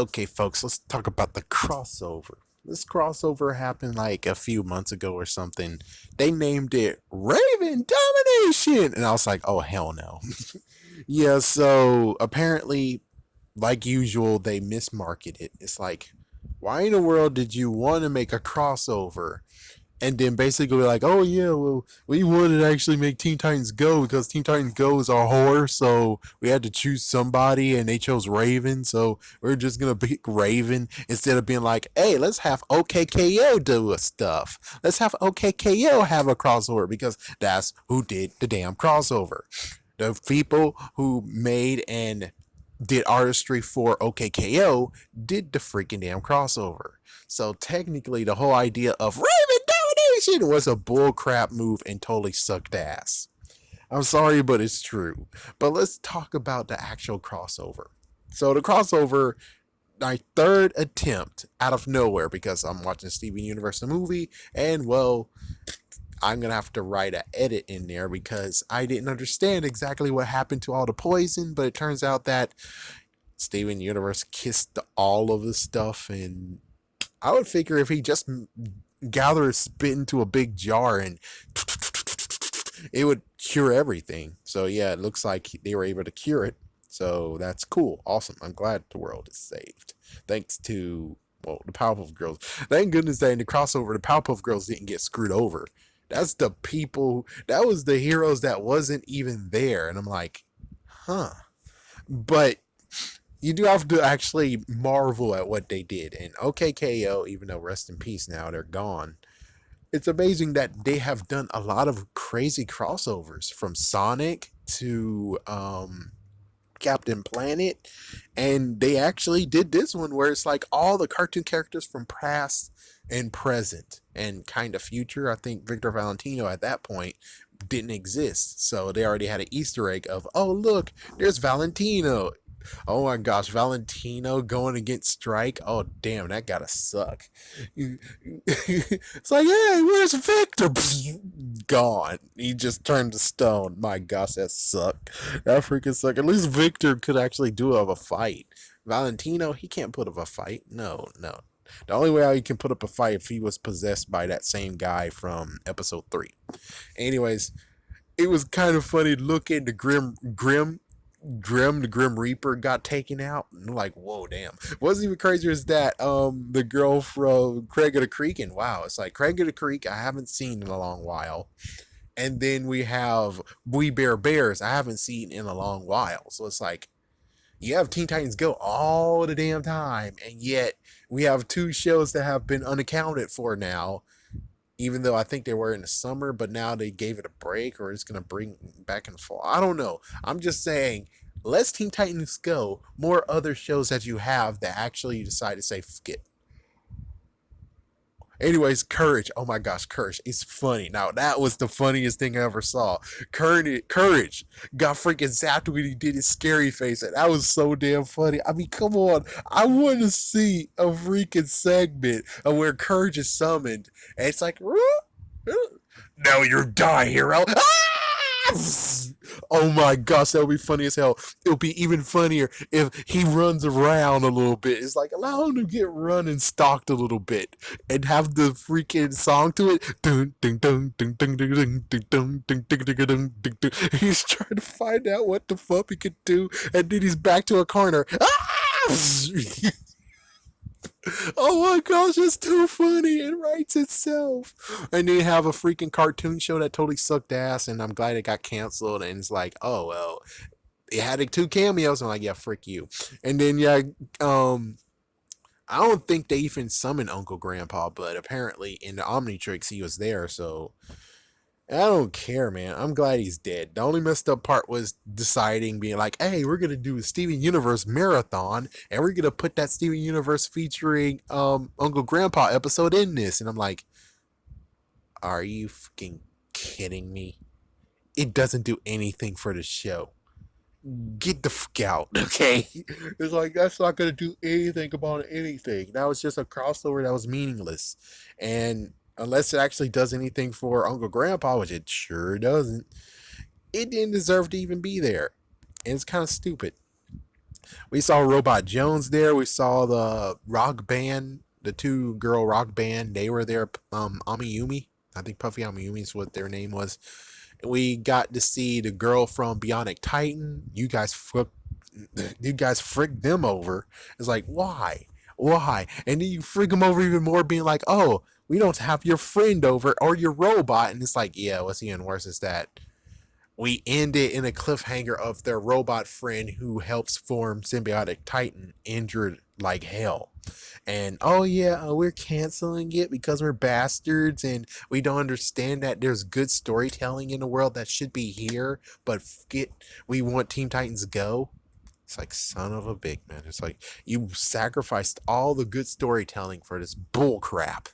Okay, folks, let's talk about the crossover. This crossover happened like a few months ago or something. They named it Raven Domination, and I was like, oh hell no. Yeah, so apparently, like usual, they mismarketed it. It's like, why in the world did you want to make a crossover and then basically like, oh yeah, well, we wanted to actually make Teen Titans Go because Teen Titans Go is our horror, so we had to choose somebody, and they chose Raven, so we're just gonna pick Raven instead of being like, hey, let's have OKKO do a stuff. Let's have OKKO have a crossover because that's who did the damn crossover. The people who made and did artistry for OKKO did the freaking damn crossover. So technically, the whole idea of Raven Domination was a bullcrap move and totally sucked ass. I'm sorry, but it's true. But let's talk about the actual crossover. So the crossover, my third attempt out of nowhere because I'm watching Steven Universe the movie, and well, I'm gonna have to write an edit in there because I didn't understand exactly what happened to all the poison, but it turns out that Steven Universe kissed all of the stuff, and I would figure if he just gathered spit into a big jar and it would cure everything. So yeah, it looks like they were able to cure it. So that's cool, awesome. I'm glad the world is saved thanks to the Powerpuff Girls. Thank goodness that in the crossover, the Powerpuff Girls didn't get screwed over. That's the people. That was the heroes that wasn't even there, and I'm like, huh. But you do have to actually marvel at what they did. And OKKO, even though rest in peace now, they're gone. It's amazing that they have done a lot of crazy crossovers from Sonic to Captain Planet, and they actually did this one where it's like all the cartoon characters from past and present and kind of future. I think Victor Valentino at that point didn't exist, so they already had an Easter egg of, oh look, there's Valentino. Oh my gosh, Valentino going against Strike. Oh damn, that gotta suck. It's like, hey, where's Victor? Gone. He just turned to stone. My gosh, that sucked. That freaking sucked. At least Victor could actually do a fight. Valentino, he can't put up a fight. No, no. The only way he can put up a fight if he was possessed by that same guy from episode 3. Anyways, it was kind of funny looking the the Grim Reaper got taken out. And I'm like, whoa, damn. What's even crazier is that the girl from Craig of the Creek, and wow, it's like Craig of the Creek I haven't seen in a long while. And then we have We Bear Bears I haven't seen in a long while. So it's like you have Teen Titans Go all the damn time, and yet we have two shows that have been unaccounted for now. Even though I think they were in the summer, but now they gave it a break, or it's gonna bring back in fall. I don't know. I'm just saying, let's Teen Titans Go. More other shows that you have that actually decide to say skip. Anyways, Courage. Oh my gosh, Courage. It's funny. Now that was the funniest thing I ever saw. Courage got freaking zapped when he did his scary face, and that was so damn funny. I mean, come on. I want to see a freaking segment of where Courage is summoned, and it's like, now you die, hero. Oh my gosh, that would be funny as hell. It'll be even funnier if he runs around a little bit. It's like allow him to get run and stalked a little bit, and have the freaking song to it. Dun, dun, dun, dun, dun, dun, dun, dun, dun, dun, dun, dun, dun, dun, dun. He's trying to find out what the fuck he could do, and then he's back to a corner. Oh my gosh, it's too funny. It writes itself. And then you have a freaking cartoon show that totally sucked ass, and I'm glad it got canceled. And it's like, oh well, it had like two cameos. I'm like, yeah, frick you. And then yeah, I don't think they even summoned Uncle Grandpa, but apparently in the Omnitrix he was there. So I don't care, man. I'm glad he's dead. The only messed up part was deciding, being like, hey, we're gonna do a Steven Universe marathon, and we're gonna put that Steven Universe featuring Uncle Grandpa episode in this. And I'm like, are you fucking kidding me? It doesn't do anything for the show. Get the fuck out, okay? It's like that's not gonna do anything about anything. That was just a crossover that was meaningless. And unless it actually does anything for Uncle Grandpa, which it sure doesn't, it didn't deserve to even be there. And it's kind of stupid. We saw Robot Jones there. We saw the rock band, the two girl rock band. They were there. Amiyumi. I think Puffy Amiyumi is what their name was. We got to see the girl from Bionic Titan. You guys fricked them over. It's like, why? Why? And then you freak them over even more, being like, oh, we don't have your friend over or your robot. And it's like, yeah, what's even worse is that we end it in a cliffhanger of their robot friend who helps form Symbiotic Titan injured like hell. And oh yeah, we're canceling it because we're bastards and we don't understand that there's good storytelling in the world that should be here, but we want Teen Titans Go. It's like, son of a big man. It's like you sacrificed all the good storytelling for this bull crap.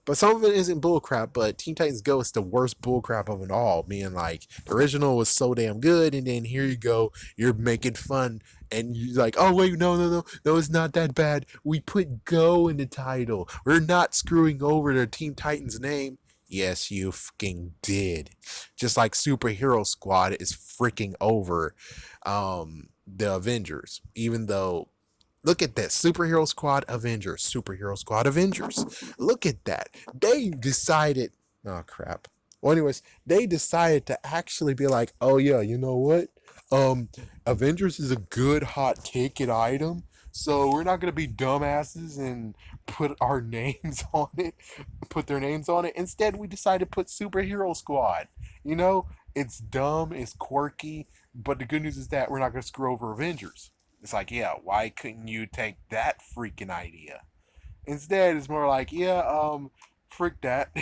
But some of it isn't bullcrap, but Teen Titans Go is the worst bullcrap of it all. Being like, the original was so damn good, and then here you go, you're making fun, and you're like, oh, wait, no, it's not that bad. We put Go in the title. We're not screwing over the Teen Titans name. Yes, you fucking did. Just like Superhero Squad is freaking over the Avengers, even though look at that. Superhero Squad Avengers. Superhero Squad Avengers. Look at that. They decided. Oh, crap. Well, anyways, they decided to actually be like, oh, yeah, you know what? Avengers is a good hot ticket item. So we're not going to be dumbasses and put our names on it, put their names on it. Instead, we decided to put Superhero Squad. You know, it's dumb, it's quirky, but the good news is that we're not going to screw over Avengers. It's like, yeah, why couldn't you take that freaking idea? Instead, it's more like, yeah, frick that.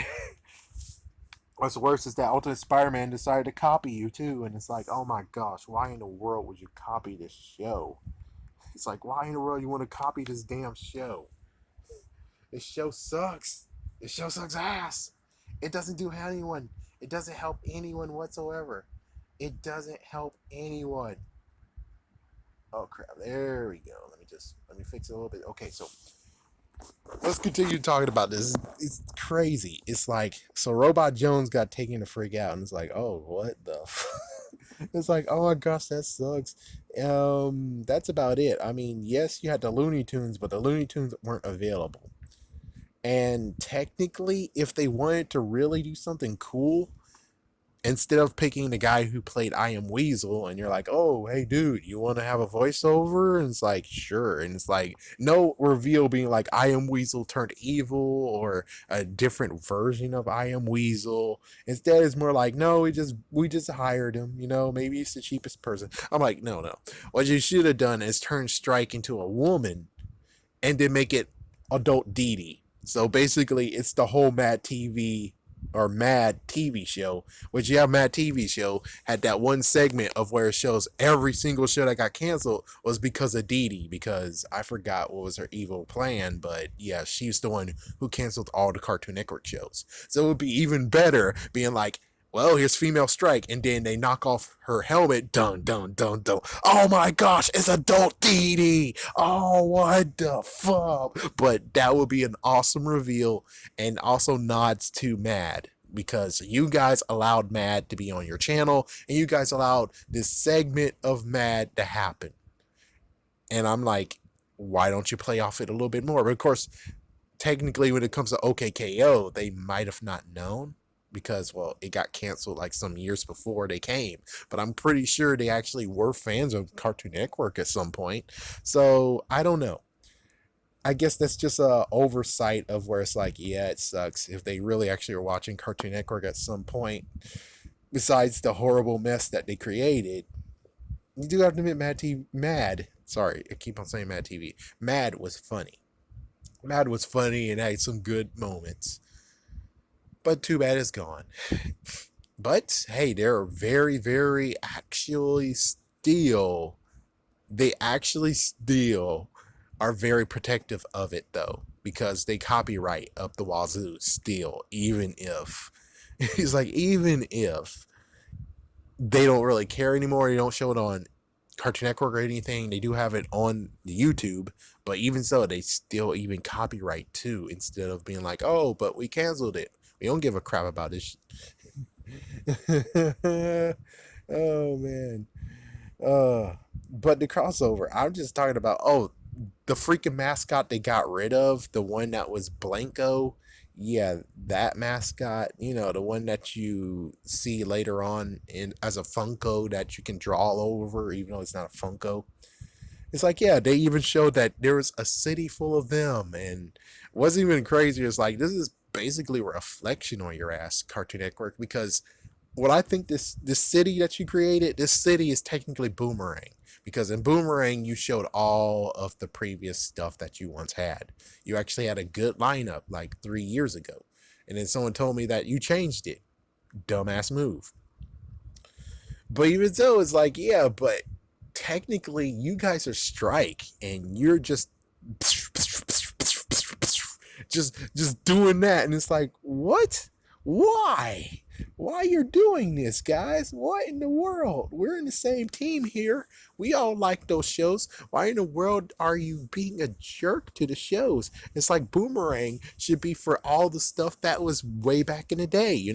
What's worse is that Ultimate Spider-Man decided to copy you too, and it's like, oh my gosh, why in the world would you copy this show? It's like, why in the world you want to copy this damn show? This show sucks. This show sucks ass. It doesn't do anyone. It doesn't help anyone whatsoever. It doesn't help anyone. Oh crap! There we go. Let me fix it a little bit. Okay, so let's continue talking about this. It's crazy. It's like so Robot Jones got taken to freak out, and it's like, oh, what the? It's like, oh my gosh, that sucks. That's about it. I mean, yes, you had the Looney Tunes, but the Looney Tunes weren't available. And technically, if they wanted to really do something cool, instead of picking the guy who played I Am Weasel and you're like, oh, hey, dude, you want to have a voiceover? And it's like, sure. And it's like, no reveal being like I Am Weasel turned evil or a different version of I Am Weasel. Instead, it's more like, no, we just hired him. You know, maybe he's the cheapest person. I'm like, no. What you should have done is turn Strike into a woman and then make it adult Dee Dee. So basically, it's the whole Mad TV show, which yeah, Mad TV show had that one segment of where it shows every single show that got canceled was because of Dee Dee, because I forgot what was her evil plan, but yeah, she's the one who canceled all the Cartoon Network shows. So it would be even better being like, well, here's Female Strike, and then they knock off her helmet. Dun dun dun dun. Oh my gosh, it's adult Dee Dee. Oh, what the fuck? But that would be an awesome reveal, and also nods to Mad because you guys allowed Mad to be on your channel, and you guys allowed this segment of Mad to happen. And I'm like, why don't you play off it a little bit more? But of course, technically, when it comes to OKKO, they might have not known because, well, it got canceled like some years before they came. But I'm pretty sure they actually were fans of Cartoon Network at some point. So I don't know. I guess that's just a oversight of where it's like, yeah, it sucks if they really actually are watching Cartoon Network at some point. Besides the horrible mess that they created, you do have to admit, Mad. Sorry, I keep on saying Mad TV. Mad was funny. Mad was funny and had some good moments. But too bad it's gone. But hey, they're very, very they actually still are very protective of it though, because they copyright up the wazoo still, even if he's like, even if they don't really care anymore, they don't show it on Cartoon Network or anything. They do have it on YouTube, but even so, they still even copyright too. Instead of being like, "Oh, but we canceled it. We don't give a crap about this." Oh man. But the crossover, I'm just talking about, oh, the freaking mascot they got rid of, the one that was Blanco. Yeah, that mascot, the one that you see later on in as a Funko that you can draw over, even though it's not a Funko. It's like, yeah, they even showed that there was a city full of them, and what's even crazier is like this is basically a reflection on your ass, Cartoon Network, because what I think this city that you created, this city is technically Boomerang. Because in Boomerang, you showed all of the previous stuff that you once had. You actually had a good lineup like 3 years ago. And then someone told me that you changed it. Dumbass move. But even so, it's like, yeah, but technically you guys are Strike and you're just doing that, and it's like, what? Why? Why you're doing this, guys? What in the world? We're in the same team here. We all like those shows. Why in the world are you being a jerk to the shows? It's like Boomerang should be for all the stuff that was way back in the day,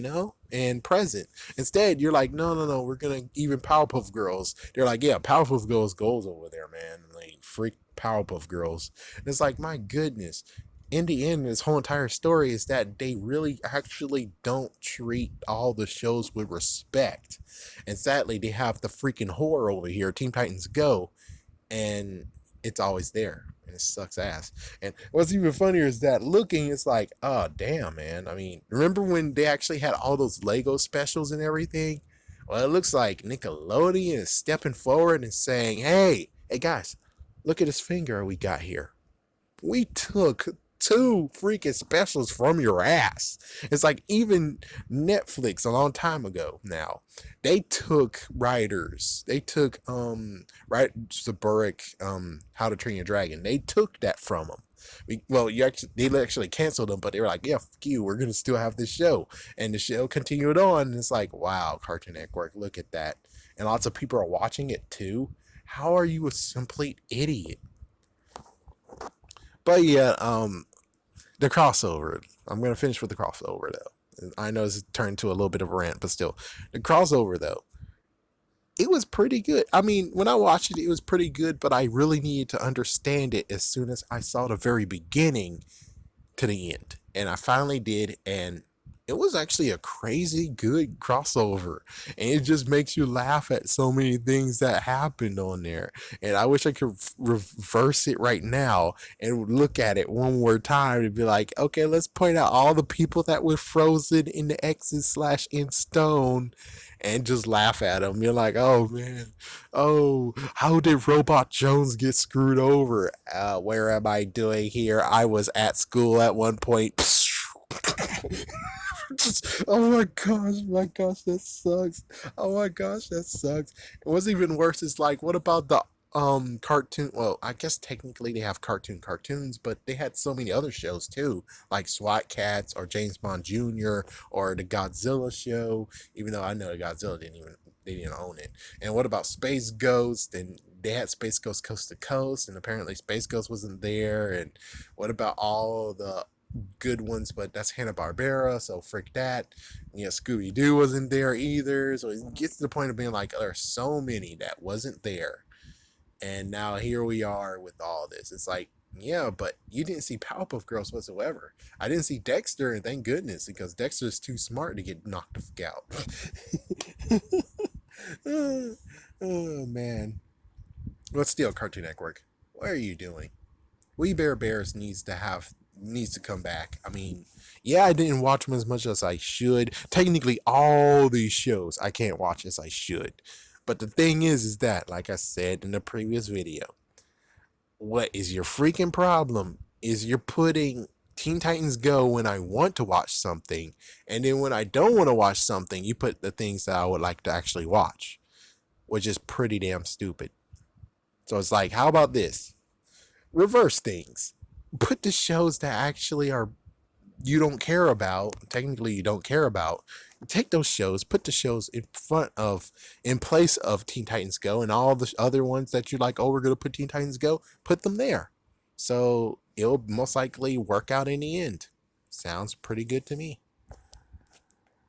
and present. Instead, you're like, no, no, no, we're gonna even Powerpuff Girls. They're like, yeah, Powerpuff Girls goes over there, man. Like freak Powerpuff Girls. And it's like, my goodness, in the end, this whole entire story is that they really actually don't treat all the shows with respect. And sadly, they have the freaking horror over here, Teen Titans Go, and it's always there. And it sucks ass. And what's even funnier is that looking, it's like, oh, damn, man. I mean, remember when they actually had all those Lego specials and everything? Well, it looks like Nickelodeon is stepping forward and saying, hey, guys, look at this finger we got here. We took two freaking specials from your ass. It's like even Netflix a long time ago now. They took writers. They took right Zaburic How to Train Your Dragon. They took that from them. They actually canceled them, but they were like, yeah, fuck you, we're gonna still have this show. And the show continued on, and it's like, wow, Cartoon Network, look at that. And lots of people are watching it too. How are you a complete idiot? But yeah, the crossover. I'm gonna finish with the crossover though. I know it's turned to a little bit of a rant, but still, the crossover though, it was pretty good. I mean, when I watched it, it was pretty good, but I really needed to understand it as soon as I saw the very beginning to the end. And I finally did, and it was actually a crazy good crossover. And it just makes you laugh at so many things that happened on there. And I wish I could reverse it right now and look at it one more time and be like, okay, let's point out all the people that were frozen in the X's slash in stone and just laugh at them. You're like, oh man, oh, how did Robot Jones get screwed over? Where am I doing here? I was at school at one point. Oh my gosh, that sucks. Oh my gosh, that sucks. And what's even worse is like, what about the cartoon? Well, I guess technically they have cartoons, but they had so many other shows too, like SWAT Cats or James Bond Jr. or the Godzilla show. Even though I know the Godzilla they didn't own it. And what about Space Ghost? And they had Space Ghost Coast to Coast, and apparently Space Ghost wasn't there. And what about all the good ones? But that's Hanna-Barbera, so frick that. Yeah, Scooby-Doo wasn't there either. So it gets to the point of being like, there are so many that wasn't there. And now here we are with all this. It's like, yeah, but you didn't see Powerpuff Girls whatsoever. I didn't see Dexter, and thank goodness, because Dexter's too smart to get knocked the fuck out. Oh man. But still, Cartoon Network, what are you doing? We Bear Bears needs to come back. I mean, yeah, I didn't watch them as much as I should. Technically, all these shows I can't watch as I should. But the thing is that, like I said in the previous video, what is your freaking problem? Is you're putting Teen Titans Go when I want to watch something, and then when I don't want to watch something, you put the things that I would like to actually watch, which is pretty damn stupid. So it's like, how about this? Reverse things. Put the shows that actually are you don't care about, technically you don't care about, take those shows, put the shows in place of Teen Titans Go, and all the other ones that you like, oh, we're going to put Teen Titans Go, put them there. So it'll most likely work out in the end. Sounds pretty good to me.